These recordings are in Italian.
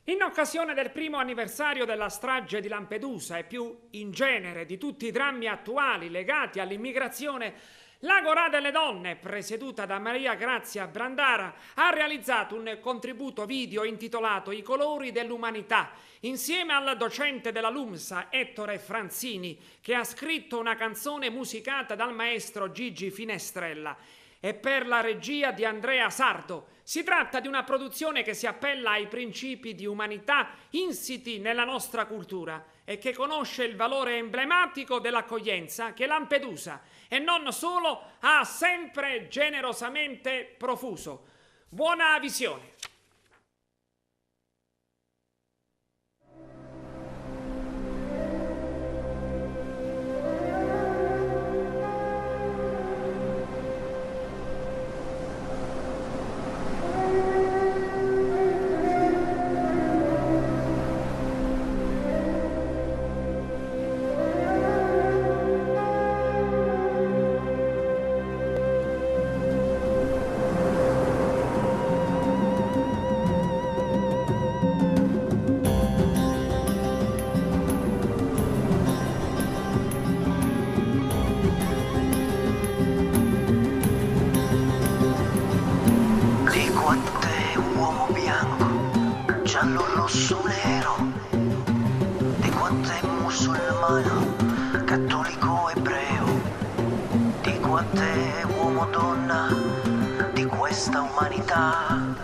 In occasione del primo anniversario della strage di Lampedusa e più in genere di tutti i drammi attuali legati all'immigrazione, l'Agorà delle Donne, presieduta da Maria Grazia Brandara, ha realizzato un contributo video intitolato I colori dell'umanità, insieme al docente della LUMSA Ettore Franzini, che ha scritto una canzone musicata dal maestro Gigi Finestrella e per la regia di Andrea Sardo. Si tratta di una produzione che si appella ai principi di umanità insiti nella nostra cultura e che conosce il valore emblematico dell'accoglienza che Lampedusa, e non solo, ha sempre generosamente profuso. Buona visione! Giallo, rosso, nero, dico a te musulmano, cattolico, ebreo, dico a te uomo, donna, di questa umanità,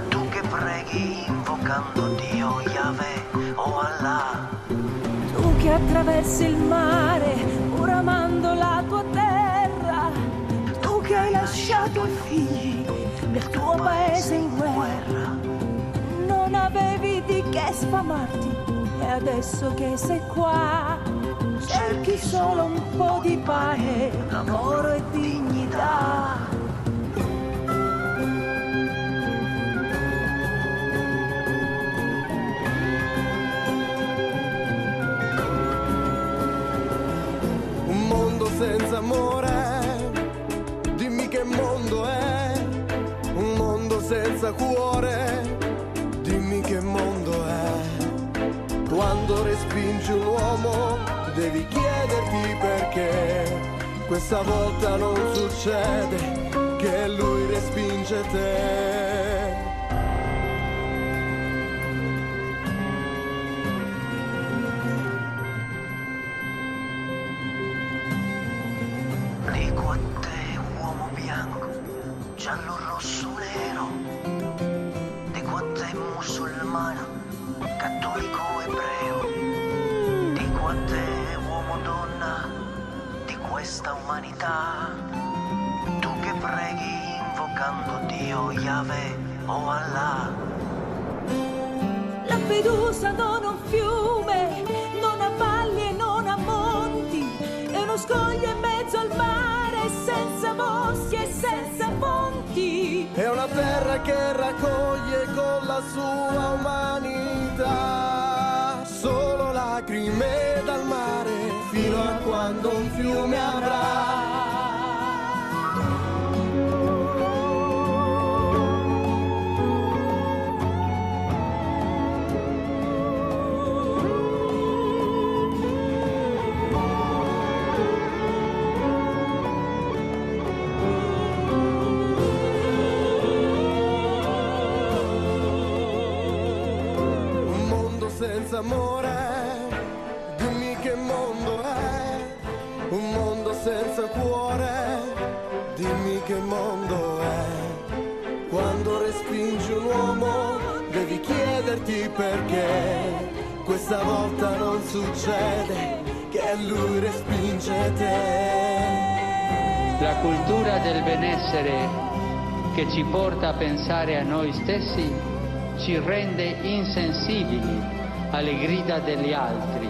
tu che preghi invocando Dio, Yahweh o Allah, tu che attraversi il mare pur amando la tua terra, tu che hai lasciato i figli del tuo paese in guerra. Non avevi di che sfamarti e adesso che sei qua cerchi solo un po' di pace, amore e dignità. Un mondo senza amore, dimmi che mondo è. Un mondo senza cuore, dimmi che mondo è. Quando respingi un uomo devi chiederti perché. Questa volta non succede che lui respinge te. dico a te uomo bianco, giallo, rosso, nero, dico a te musulmano, cattolico, ebreo, dico a te uomo, donna, di questa umanità, tu che preghi invocando Dio, Yahweh o Allah. Lampedusa non è un fiume, non ha valli e non ha monti, è uno scoglio in mezzo al mare, senza boschi e senza ponti. È una terra che raccoglie con la sua umanità solo lacrime dal mare, fino a quando un fiume avrà. Senza amore, dimmi che mondo è. Un mondo senza cuore, dimmi che mondo è. Quando respingi un uomo devi chiederti perché. Questa volta non succede che lui respinge te. La cultura del benessere che ci porta a pensare a noi stessi ci rende insensibili alle grida degli altri